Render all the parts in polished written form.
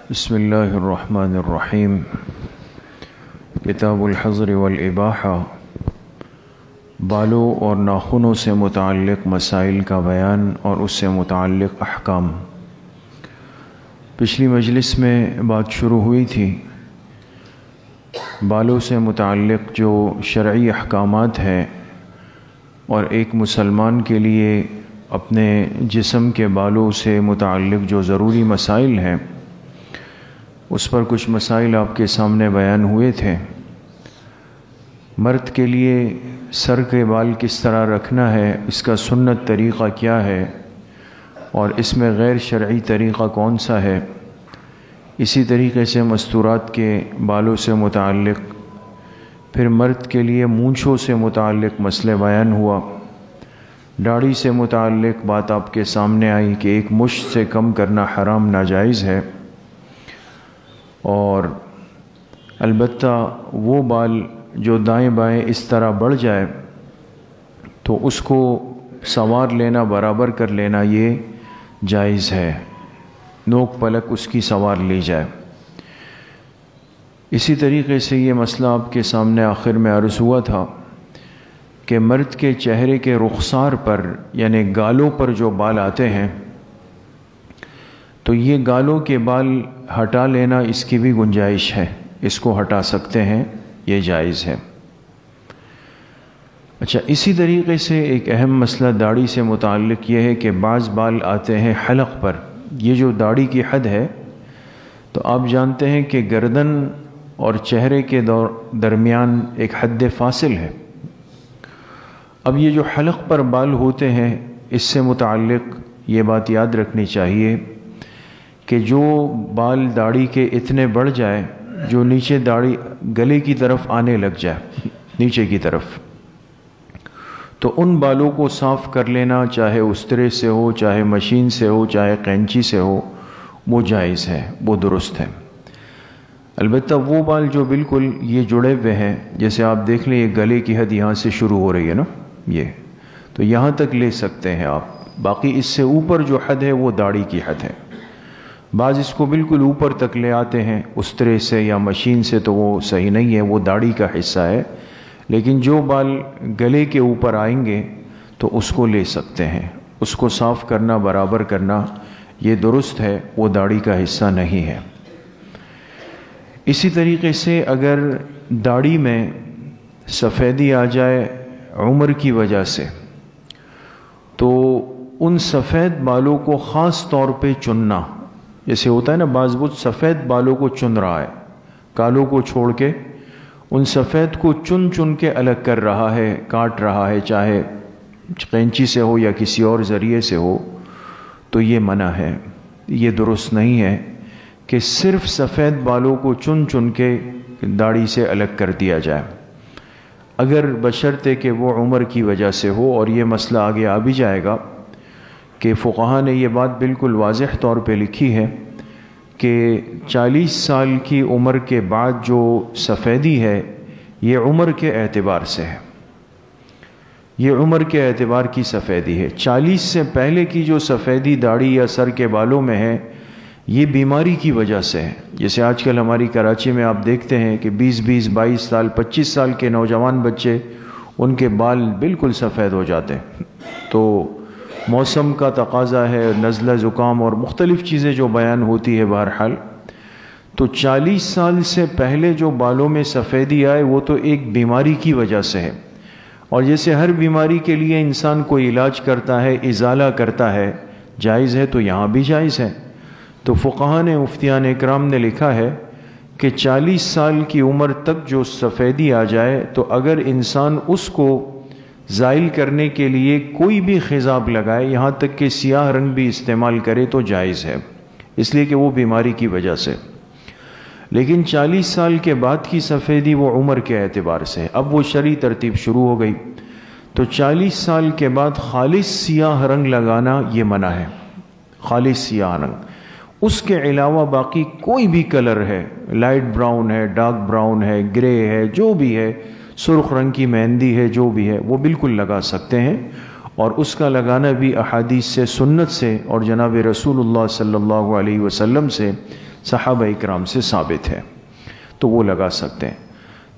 بسم اللہ الرحمن الرحیم۔ کتاب الحظر والاباحہ، بالوں اور ناخنوں سے متعلق مسائل کا بیان اور اس سے متعلق احکام۔ پچھلی مجلس میں بات شروع ہوئی تھی بالوں سے متعلق جو شرعی احکامات ہیں اور ایک مسلمان کے لیے اپنے جسم کے بالوں سے متعلق جو ضروری مسائل ہیں اس پر کچھ مسائل آپ کے سامنے بیان ہوئے تھے۔ مرد کے لیے سر کے بال کس طرح رکھنا ہے، اس کا سنت طریقہ کیا ہے اور اس میں غیر شرعی طریقہ کون سا ہے۔ اسی طریقے سے مستورات کے بالوں سے متعلق، پھر مرد کے لیے مونچھوں سے متعلق مسئلہ بیان ہوا۔ داڑھی سے متعلق بات آپ کے سامنے آئی کہ ایک مشت سے کم کرنا حرام ناجائز ہے، اور البتہ وہ بال جو دائیں بائیں اس طرح بڑھ جائے تو اس کو سنوار لینا، برابر کر لینا یہ جائز ہے، نوک پلک اس کی سنوار لی جائے۔ اسی طریقے سے یہ مسئلہ آپ کے سامنے آخر میں عرض ہوا تھا کہ مرد کے چہرے کے رخسار پر یعنی گالوں پر جو بال آتے ہیں تو یہ گالوں کے بال ہٹا لینا اس کی بھی گنجائش ہے، اس کو ہٹا سکتے ہیں، یہ جائز ہے۔ اچھا، اسی طریقے سے ایک اہم مسئلہ داڑھی سے متعلق یہ ہے کہ بعض بال آتے ہیں حلق پر۔ یہ جو داڑھی کی حد ہے تو آپ جانتے ہیں کہ گردن اور چہرے کے درمیان ایک حد فاصل ہے۔ اب یہ جو حلق پر بال ہوتے ہیں اس سے متعلق یہ بات یاد رکھنی چاہیے کہ جو بال داڑھی کے اتنے بڑھ جائے جو نیچے داڑھی گلے کی طرف آنے لگ جائے، نیچے کی طرف، تو ان بالوں کو صاف کر لینا، چاہے استرے سے ہو، چاہے مشین سے ہو، چاہے قینچی سے ہو، وہ جائز ہے، وہ درست ہے۔ البتہ وہ بال جو بالکل یہ جڑے ہوئے ہیں، جیسے آپ دیکھ لیں یہ گلے کی حد یہاں سے شروع ہو رہی ہے نا، یہ تو یہاں تک لے سکتے ہیں آپ، باقی اس سے اوپر جو حد ہے وہ داڑھی کی حد ہے۔ بعض اس کو بالکل اوپر تک لے آتے ہیں استرے سے یا مشین سے، تو وہ صحیح نہیں ہے، وہ داڑھی کا حصہ ہے۔ لیکن جو بال گلے کے اوپر آئیں گے تو اس کو لے سکتے ہیں، اس کو صاف کرنا، برابر کرنا یہ درست ہے، وہ داڑھی کا حصہ نہیں ہے۔ اسی طریقے سے اگر داڑھی میں سفیدی آ جائے عمر کی وجہ سے تو ان سفید بالوں کو خاص طور پہ چننا، جیسے ہوتا ہے نا بعض وہ سفید بالوں کو چن رہا ہے، کالوں کو چھوڑ کے ان سفید کو چن چن کے الگ کر رہا ہے، کاٹ رہا ہے، چاہے قینچی سے ہو یا کسی اور ذریعے سے ہو، تو یہ منع ہے، یہ درست نہیں ہے کہ صرف سفید بالوں کو چن چن کے داڑھی سے الگ کر دیا جائے، اگر بشرطے کہ وہ عمر کی وجہ سے ہو۔ اور یہ مسئلہ آگے آ بھی جائے گا کہ فقہا نے یہ بات بالکل واضح طور پہ لکھی ہے کہ 40 سال کی عمر کے بعد جو سفیدی ہے یہ عمر کے اعتبار سے ہے، یہ عمر کے اعتبار کی سفیدی ہے۔ 40 سے پہلے کی جو سفیدی داڑھی یا سر کے بالوں میں ہے یہ بیماری کی وجہ سے ہے۔ جیسے آج کل ہماری کراچی میں آپ دیکھتے ہیں کہ 20 22 سال 25 سال کے نوجوان بچے، ان کے بال بالکل سفید ہو جاتے ہیں، تو موسم کا تقاضا ہے، نزلہ زکام اور مختلف چیزیں جو بیان ہوتی ہے، بہرحال تو 40 سال سے پہلے جو بالوں میں سفیدی آئے وہ تو ایک بیماری کی وجہ سے ہے، اور جیسے ہر بیماری کے لیے انسان کوئی علاج کرتا ہے، ازالہ کرتا ہے، جائز ہے، تو یہاں بھی جائز ہے۔ تو فقہا نے، مفتیان اکرام نے لکھا ہے کہ 40 سال کی عمر تک جو سفیدی آ جائے تو اگر انسان اس کو زائل کرنے کے لیے کوئی بھی خضاب لگائے، یہاں تک کہ سیاہ رنگ بھی استعمال کرے تو جائز ہے، اس لیے کہ وہ بیماری کی وجہ سے۔ لیکن 40 سال کے بعد کی سفیدی وہ عمر کے اعتبار سے، اب وہ شرعی ترتیب شروع ہو گئی، تو 40 سال کے بعد خالص سیاہ رنگ لگانا یہ منع ہے، خالص سیاہ رنگ۔ اس کے علاوہ باقی کوئی بھی کلر ہے، لائٹ براؤن ہے، ڈارک براؤن ہے، گرے ہے، جو بھی ہے، سرخ رنگ کی مہندی ہے، جو بھی ہے، وہ بالکل لگا سکتے ہیں، اور اس کا لگانا بھی احادیث سے، سنت سے اور جناب رسول اللہ صلی اللہ علیہ وسلم سے صحابہ اکرام سے ثابت ہے، تو وہ لگا سکتے ہیں۔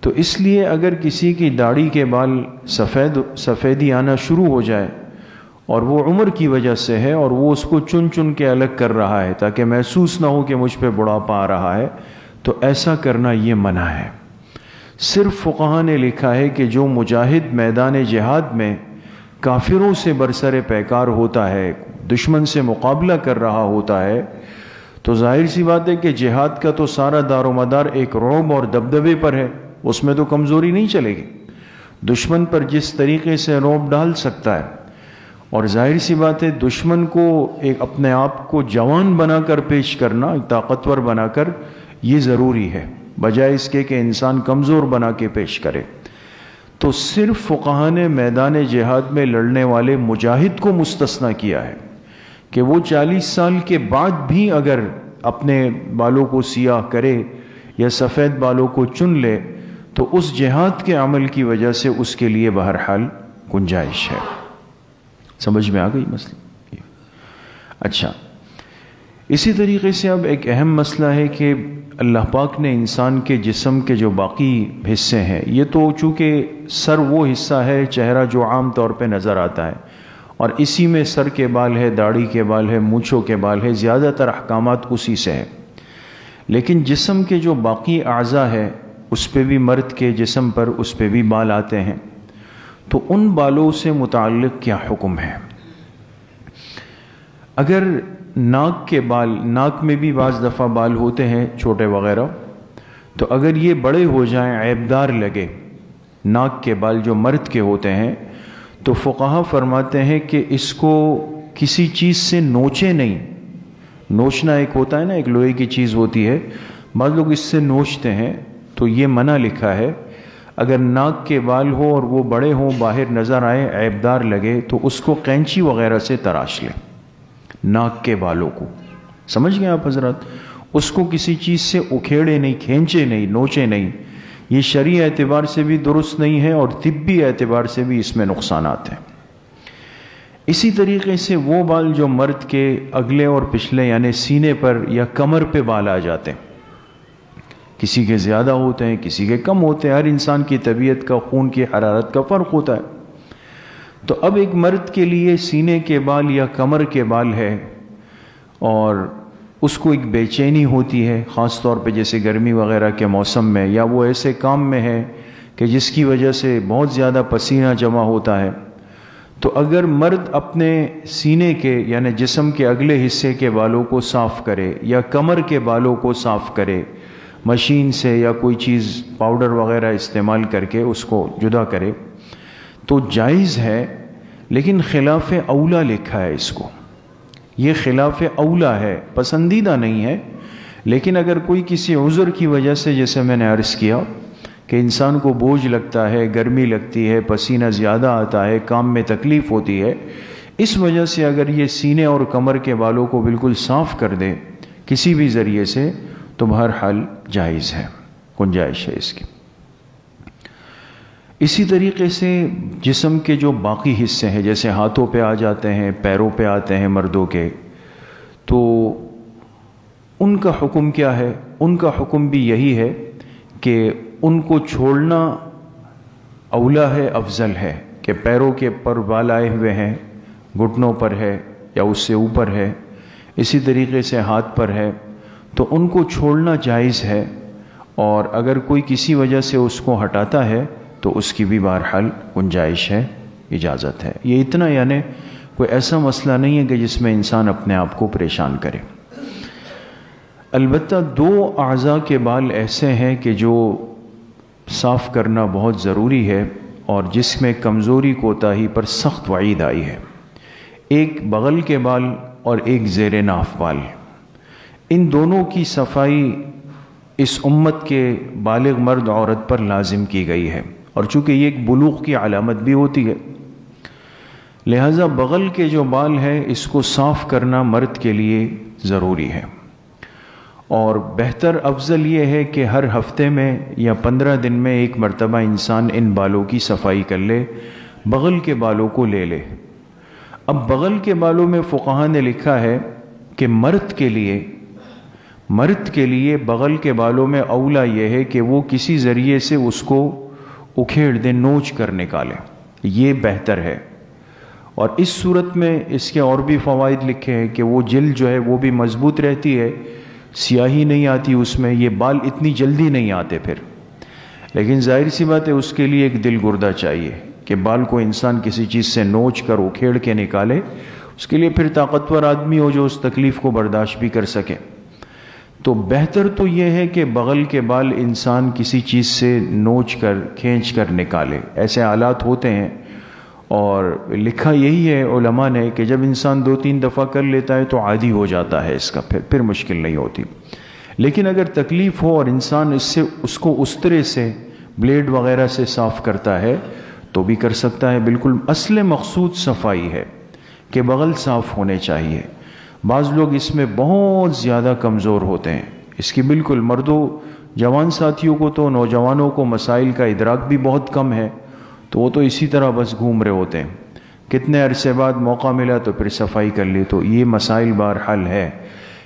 تو اس لیے اگر کسی کی داڑھی کے بال سفیدی آنا شروع ہو جائے اور وہ عمر کی وجہ سے ہے اور وہ اس کو چن چن کے الگ کر رہا ہے تاکہ محسوس نہ ہو کہ مجھ پہ بڑھاپا آ رہا ہے، تو ایسا کرنا یہ منع ہے۔ صرف فقہا نے لکھا ہے کہ جو مجاہد میدان جہاد میں کافروں سے برسر پیکار ہوتا ہے، دشمن سے مقابلہ کر رہا ہوتا ہے، تو ظاہر سی بات ہے کہ جہاد کا تو سارا دار و مدار ایک رعب اور دبدبے پر ہے، اس میں تو کمزوری نہیں چلے گی۔ دشمن پر جس طریقے سے رعب ڈال سکتا ہے، اور ظاہر سی بات ہے دشمن کو ایک اپنے آپ کو جوان بنا کر پیش کرنا، طاقتور بنا کر، یہ ضروری ہے بجائے اس کے کہ انسان کمزور بنا کے پیش کرے۔ تو صرف فقہا نے میدان جہاد میں لڑنے والے مجاہد کو مستثنیٰ کیا ہے کہ وہ 40 سال کے بعد بھی اگر اپنے بالوں کو سیاہ کرے یا سفید بالوں کو چن لے تو اس جہاد کے عمل کی وجہ سے اس کے لیے بہرحال گنجائش ہے۔ سمجھ میں آ گئی مسئلہ؟ اچھا، اسی طریقے سے اب ایک اہم مسئلہ ہے کہ اللہ پاک نے انسان کے جسم کے جو باقی حصے ہیں، یہ تو چونکہ سر وہ حصہ ہے چہرہ جو عام طور پہ نظر آتا ہے، اور اسی میں سر کے بال ہے، داڑھی کے بال ہے، مونچھوں کے بال ہے، زیادہ تر احکامات اسی سے ہے۔ لیکن جسم کے جو باقی اعضاء ہے اس پہ بھی، مرد کے جسم پر اس پہ بھی بال آتے ہیں، تو ان بالوں سے متعلق کیا حکم ہے؟ اگر ناک کے بال، ناک میں بھی بعض دفعہ بال ہوتے ہیں چھوٹے وغیرہ، تو اگر یہ بڑے ہو جائیں، عیبدار لگے ناک کے بال جو مرد کے ہوتے ہیں، تو فقہا فرماتے ہیں کہ اس کو کسی چیز سے نوچے نہیں۔ نوچنا ایک ہوتا ہے نا، ایک لوہے کی چیز ہوتی ہے، بعض لوگ اس سے نوچتے ہیں، تو یہ منع لکھا ہے۔ اگر ناک کے بال ہو اور وہ بڑے ہوں، باہر نظر آئے، عیبدار لگے، تو اس کو قینچی وغیرہ سے تراش لیں، ناک کے بالوں کو۔ سمجھ گئے آپ حضرات؟ اس کو کسی چیز سے اکھیڑے نہیں، کھینچے نہیں، نوچے نہیں۔ یہ شرعی اعتبار سے بھی درست نہیں ہے اور طبی اعتبار سے بھی اس میں نقصانات ہیں۔ اسی طریقے سے وہ بال جو مرد کے اگلے اور پچھلے یعنی سینے پر یا کمر پہ بال آ جاتے ہیں، کسی کے زیادہ ہوتے ہیں، کسی کے کم ہوتے ہیں، ہر انسان کی طبیعت کا، خون کی حرارت کا فرق ہوتا ہے۔ تو اب ایک مرد کے لیے سینے کے بال یا کمر کے بال ہے اور اس کو ایک بے چینی ہوتی ہے، خاص طور پہ جیسے گرمی وغیرہ کے موسم میں، یا وہ ایسے کام میں ہے کہ جس کی وجہ سے بہت زیادہ پسینہ جمع ہوتا ہے، تو اگر مرد اپنے سینے کے یعنی جسم کے اگلے حصے کے بالوں کو صاف کرے یا کمر کے بالوں کو صاف کرے مشین سے یا کوئی چیز پاؤڈر وغیرہ استعمال کر کے اس کو جدا کرے تو جائز ہے، لیکن خلاف اولا لکھا ہے اس کو۔ یہ خلاف اولا ہے، پسندیدہ نہیں ہے، لیکن اگر کوئی کسی عذر کی وجہ سے، جیسے میں نے عرض کیا کہ انسان کو بوجھ لگتا ہے، گرمی لگتی ہے، پسینہ زیادہ آتا ہے، کام میں تکلیف ہوتی ہے، اس وجہ سے اگر یہ سینے اور کمر کے بالوں کو بالکل صاف کر دے کسی بھی ذریعے سے تو بہرحال جائز ہے، گنجائش ہے اس کی۔ اسی طریقے سے جسم کے جو باقی حصے ہیں، جیسے ہاتھوں پہ آ جاتے ہیں، پیروں پہ آتے ہیں مردوں کے، تو ان کا حکم کیا ہے؟ ان کا حکم بھی یہی ہے کہ ان کو چھوڑنا اولا ہے، افضل ہے، کہ پیروں کے پر بال آئے ہوئے ہیں، گھٹنوں پر ہے یا اس سے اوپر ہے، اسی طریقے سے ہاتھ پر ہے، تو ان کو چھوڑنا جائز ہے، اور اگر کوئی کسی وجہ سے اس کو ہٹاتا ہے تو اس کی بھی بہرحال گنجائش ہے، اجازت ہے۔ یہ اتنا یعنی کوئی ایسا مسئلہ نہیں ہے کہ جس میں انسان اپنے آپ کو پریشان کرے۔ البتہ دو اعضاء کے بال ایسے ہیں کہ جو صاف کرنا بہت ضروری ہے اور جس میں کمزوری کوتاہی پر سخت وعید آئی ہے، ایک بغل کے بال اور ایک زیر ناف بال۔ ان دونوں کی صفائی اس امت کے بالغ مرد عورت پر لازم کی گئی ہے، اور چونکہ یہ ایک بلوغ کی علامت بھی ہوتی ہے، لہذا بغل کے جو بال ہے اس کو صاف کرنا مرد کے لیے ضروری ہے، اور بہتر افضل یہ ہے کہ ہر ہفتے میں یا 15 دن میں ایک مرتبہ انسان ان بالوں کی صفائی کر لے، بغل کے بالوں کو لے لے۔ اب بغل کے بالوں میں فقہا نے لکھا ہے کہ مرد کے لیے مرد کے لیے بغل کے بالوں میں اولا یہ ہے کہ وہ کسی ذریعے سے اس کو اکھیڑ دیں، نوچ کر نکالیں، یہ بہتر ہے۔ اور اس صورت میں اس کے اور بھی فوائد لکھے ہیں کہ وہ جلد جو ہے وہ بھی مضبوط رہتی ہے، سیاہی نہیں آتی اس میں، یہ بال اتنی جلدی نہیں آتے پھر۔ لیکن ظاہر سی بات ہے اس کے لیے ایک دل گردہ چاہیے کہ بال کو انسان کسی چیز سے نوچ کر اکھیڑ کے نکالے، اس کے لیے پھر طاقتور آدمی ہو جو اس تکلیف کو برداشت بھی کر سکے۔ تو بہتر تو یہ ہے کہ بغل کے بال انسان کسی چیز سے نوچ کر کھینچ کر نکالے، ایسے آلات ہوتے ہیں، اور لکھا یہی ہے علماء نے کہ جب انسان 2-3 دفعہ کر لیتا ہے تو عادی ہو جاتا ہے اس کا، پھر مشکل نہیں ہوتی۔ لیکن اگر تکلیف ہو اور انسان اس کو استرے سے بلیڈ وغیرہ سے صاف کرتا ہے تو بھی کر سکتا ہے، بالکل اصل مقصود صفائی ہے کہ بغل صاف ہونے چاہیے۔ بعض لوگ اس میں بہت زیادہ کمزور ہوتے ہیں، اس کی بالکل مردوں جوان ساتھیوں کو تو، نوجوانوں کو مسائل کا ادراک بھی بہت کم ہے، تو وہ تو اسی طرح بس گھوم رہے ہوتے ہیں، کتنے عرصے بعد موقع ملا تو پھر صفائی کر لی، تو یہ مسائل بہرحال ہے۔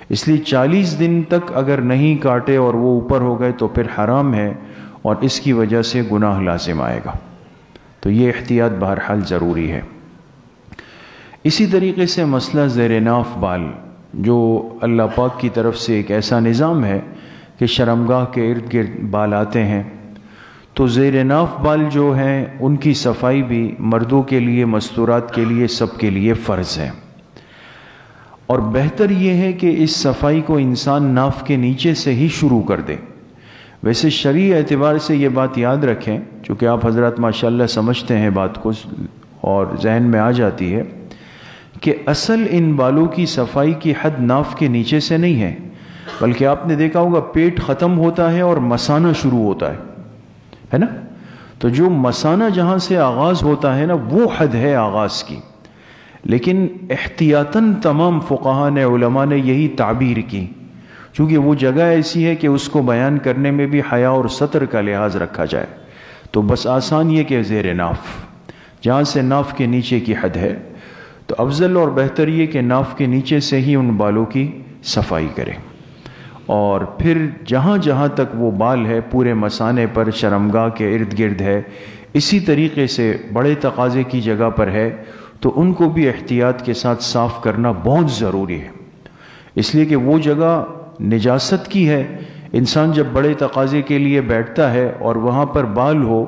اس لیے 40 دن تک اگر نہیں کاٹے اور وہ اوپر ہو گئے تو پھر حرام ہے، اور اس کی وجہ سے گناہ لازم آئے گا، تو یہ احتیاط بہرحال ضروری ہے۔ اسی طریقے سے مسئلہ زیر ناف بال، جو اللہ پاک کی طرف سے ایک ایسا نظام ہے کہ شرمگاہ کے ارد گرد بال آتے ہیں، تو زیر ناف بال جو ہیں ان کی صفائی بھی مردوں کے لیے، مستورات کے لیے، سب کے لیے فرض ہے۔ اور بہتر یہ ہے کہ اس صفائی کو انسان ناف کے نیچے سے ہی شروع کر دے۔ ویسے شرعی اعتبار سے یہ بات یاد رکھیں، چونکہ آپ حضرات ماشاءاللہ سمجھتے ہیں بات کو اور ذہن میں آ جاتی ہے، کہ اصل ان بالوں کی صفائی کی حد ناف کے نیچے سے نہیں ہے، بلکہ آپ نے دیکھا ہوگا پیٹ ختم ہوتا ہے اور مثانہ شروع ہوتا ہے نا؟ تو جو مثانہ جہاں سے آغاز ہوتا ہے نا، وہ حد ہے آغاز کی۔ لیکن احتیاطاً تمام فقہاء نے، علماء نے یہی تعبیر کی، چونکہ وہ جگہ ایسی ہے کہ اس کو بیان کرنے میں بھی حیا اور ستر کا لحاظ رکھا جائے، تو بس آسان یہ کہ زیر ناف، جہاں سے ناف کے نیچے کی حد ہے، تو افضل اور بہتر یہ کہ ناف کے نیچے سے ہی ان بالوں کی صفائی کرے، اور پھر جہاں جہاں تک وہ بال ہے پورے مثانے پر، شرمگاہ کے ارد گرد ہے، اسی طریقے سے بڑے تقاضے کی جگہ پر ہے تو ان کو بھی احتیاط کے ساتھ صاف کرنا بہت ضروری ہے، اس لیے کہ وہ جگہ نجاست کی ہے۔ انسان جب بڑے تقاضے کے لیے بیٹھتا ہے اور وہاں پر بال ہو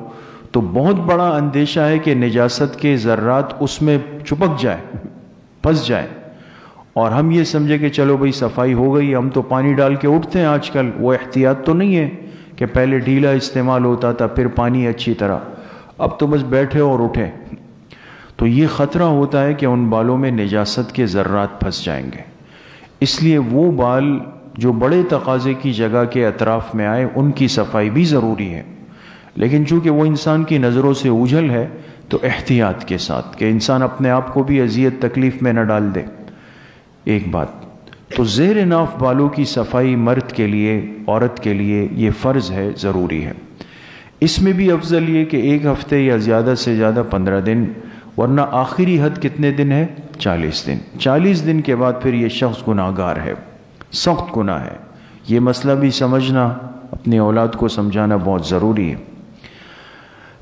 تو بہت بڑا اندیشہ ہے کہ نجاست کے ذرات اس میں چپک جائے، پھنس جائے، اور ہم یہ سمجھے کہ چلو بھئی صفائی ہو گئی، ہم تو پانی ڈال کے اٹھتے ہیں آج کل، وہ احتیاط تو نہیں ہے کہ پہلے ڈھیلا استعمال ہوتا تھا پھر پانی اچھی طرح، اب تو بس بیٹھے اور اٹھے، تو یہ خطرہ ہوتا ہے کہ ان بالوں میں نجاست کے ذرات پھنس جائیں گے۔ اس لیے وہ بال جو بڑے تقاضے کی جگہ کے اطراف میں آئے ان کی صفائی بھی ضروری ہے، لیکن چونکہ وہ انسان کی نظروں سے اوجھل ہے تو احتیاط کے ساتھ کہ انسان اپنے آپ کو بھی اذیت تکلیف میں نہ ڈال دے۔ ایک بات تو زیر ناف بالوں کی صفائی مرد کے لیے، عورت کے لیے یہ فرض ہے، ضروری ہے۔ اس میں بھی افضل یہ کہ 1 ہفتے یا زیادہ سے زیادہ 15 دن، ورنہ آخری حد کتنے دن ہے؟ 40 دن۔ 40 دن کے بعد پھر یہ شخص گناہ گار ہے، سخت گناہ ہے۔ یہ مسئلہ بھی سمجھنا، اپنی اولاد کو سمجھانا بہت ضروری ہے۔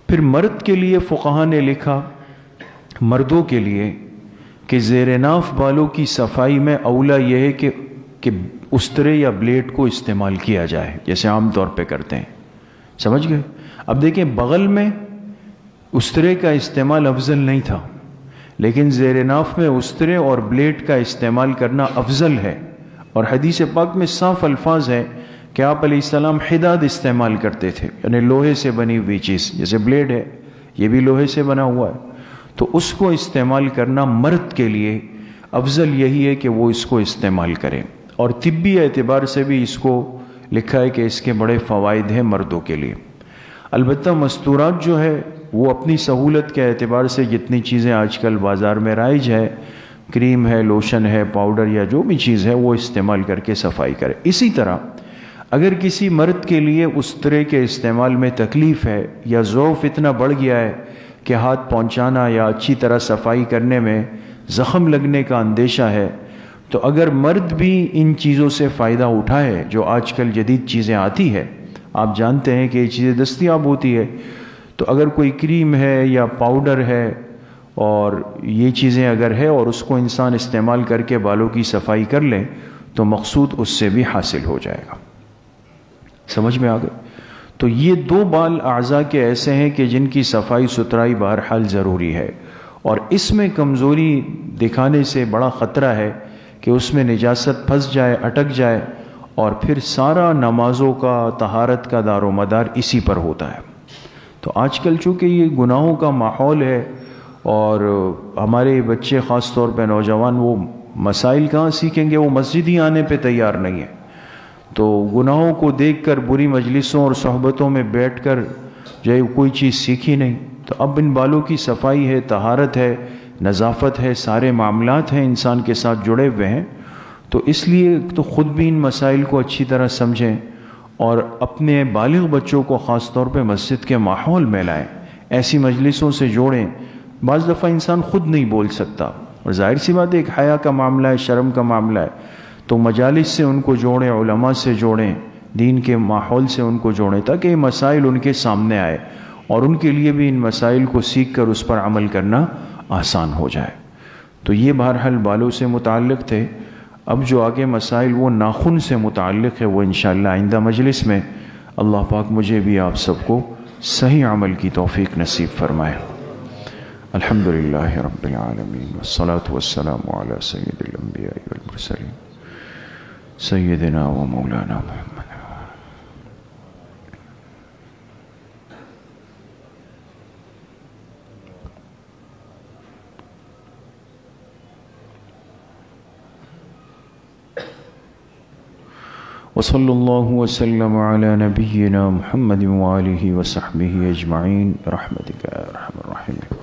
پھر مرد کے لیے فقہاء نے لکھا، مردوں کے لیے، کہ زیر ناف بالوں کی صفائی میں اولا یہ ہے کہ استرے یا بلیڈ کو استعمال کیا جائے، جیسے عام طور پہ کرتے ہیں، سمجھ گئے؟ اب دیکھیں بغل میں استرے کا استعمال افضل نہیں تھا، لیکن زیر ناف میں استرے اور بلیڈ کا استعمال کرنا افضل ہے، اور حدیث پاک میں صاف الفاظ ہیں کہ آپ علیہ السلام حداد استعمال کرتے تھے، یعنی لوہے سے بنی ہوئی چیز، جیسے بلیڈ ہے یہ بھی لوہے سے بنا ہوا ہے، تو اس کو استعمال کرنا مرد کے لیے افضل یہی ہے کہ وہ اس کو استعمال کریں، اور طبی اعتبار سے بھی اس کو لکھا ہے کہ اس کے بڑے فوائد ہیں مردوں کے لیے۔ البتہ مستورات جو ہے وہ اپنی سہولت کے اعتبار سے جتنی چیزیں آج کل بازار میں رائج ہے، کریم ہے، لوشن ہے، پاؤڈر یا جو بھی چیز ہے، وہ استعمال کر کے صفائی کرے۔ اسی طرح اگر کسی مرد کے لیے استرے کے استعمال میں تکلیف ہے یا ضعف اتنا بڑھ گیا ہے کہ ہاتھ پہنچانا یا اچھی طرح صفائی کرنے میں زخم لگنے کا اندیشہ ہے، تو اگر مرد بھی ان چیزوں سے فائدہ اٹھائے جو آج کل جدید چیزیں آتی ہے، آپ جانتے ہیں کہ یہ چیزیں دستیاب ہوتی ہے، تو اگر کوئی کریم ہے یا پاؤڈر ہے اور یہ چیزیں اگر ہے اور اس کو انسان استعمال کر کے بالوں کی صفائی کر لے تو مقصود اس سے بھی حاصل ہو جائے گا۔ سمجھ میں آ گئے؟ تو یہ دو بال اعضاء کے ایسے ہیں کہ جن کی صفائی ستھرائی بہرحال ضروری ہے، اور اس میں کمزوری دکھانے سے بڑا خطرہ ہے کہ اس میں نجاست پھنس جائے، اٹک جائے، اور پھر سارا نمازوں کا، طہارت کا دار و مدار اسی پر ہوتا ہے۔ تو آج کل چونکہ یہ گناہوں کا ماحول ہے اور ہمارے بچے خاص طور پہ نوجوان وہ مسائل کہاں سیکھیں گے، وہ مسجد ہی آنے پہ تیار نہیں ہے، تو گناہوں کو دیکھ کر بری مجلسوں اور صحبتوں میں بیٹھ کر جو ہے کوئی چیز سیکھی نہیں۔ تو اب ان بالوں کی صفائی ہے، طہارت ہے، نظافت ہے، سارے معاملات ہیں انسان کے ساتھ جڑے ہوئے ہیں، تو اس لیے تو خود بھی ان مسائل کو اچھی طرح سمجھیں اور اپنے بالغ بچوں کو خاص طور پہ مسجد کے ماحول میں لائیں، ایسی مجلسوں سے جوڑیں۔ بعض دفعہ انسان خود نہیں بول سکتا، اور ظاہر سی بات ہے ایک حیا کا معاملہ ہے، شرم کا معاملہ ہے، تو مجالس سے ان کو جوڑیں، علماء سے جوڑیں، دین کے ماحول سے ان کو جوڑیں، تاکہ یہ مسائل ان کے سامنے آئے اور ان کے لیے بھی ان مسائل کو سیکھ کر اس پر عمل کرنا آسان ہو جائے۔ تو یہ بہرحال بالوں سے متعلق تھے۔ اب جو آگے مسائل وہ ناخن سے متعلق ہے، وہ انشاءاللہ آئندہ مجلس میں اللہ پاک مجھے بھی آپ سب کو صحیح عمل کی توفیق نصیب فرمائے۔ الحمدللہ رب العالمین والصلاة والسلام علی سید الانبیاء والمرسلین سیدنا و مولانا محمد۔ وصلی اللہ وسلم علی نبینا محمد وآلہ وصحبہ اجمعین برحمتک یا ارحم الراحمین۔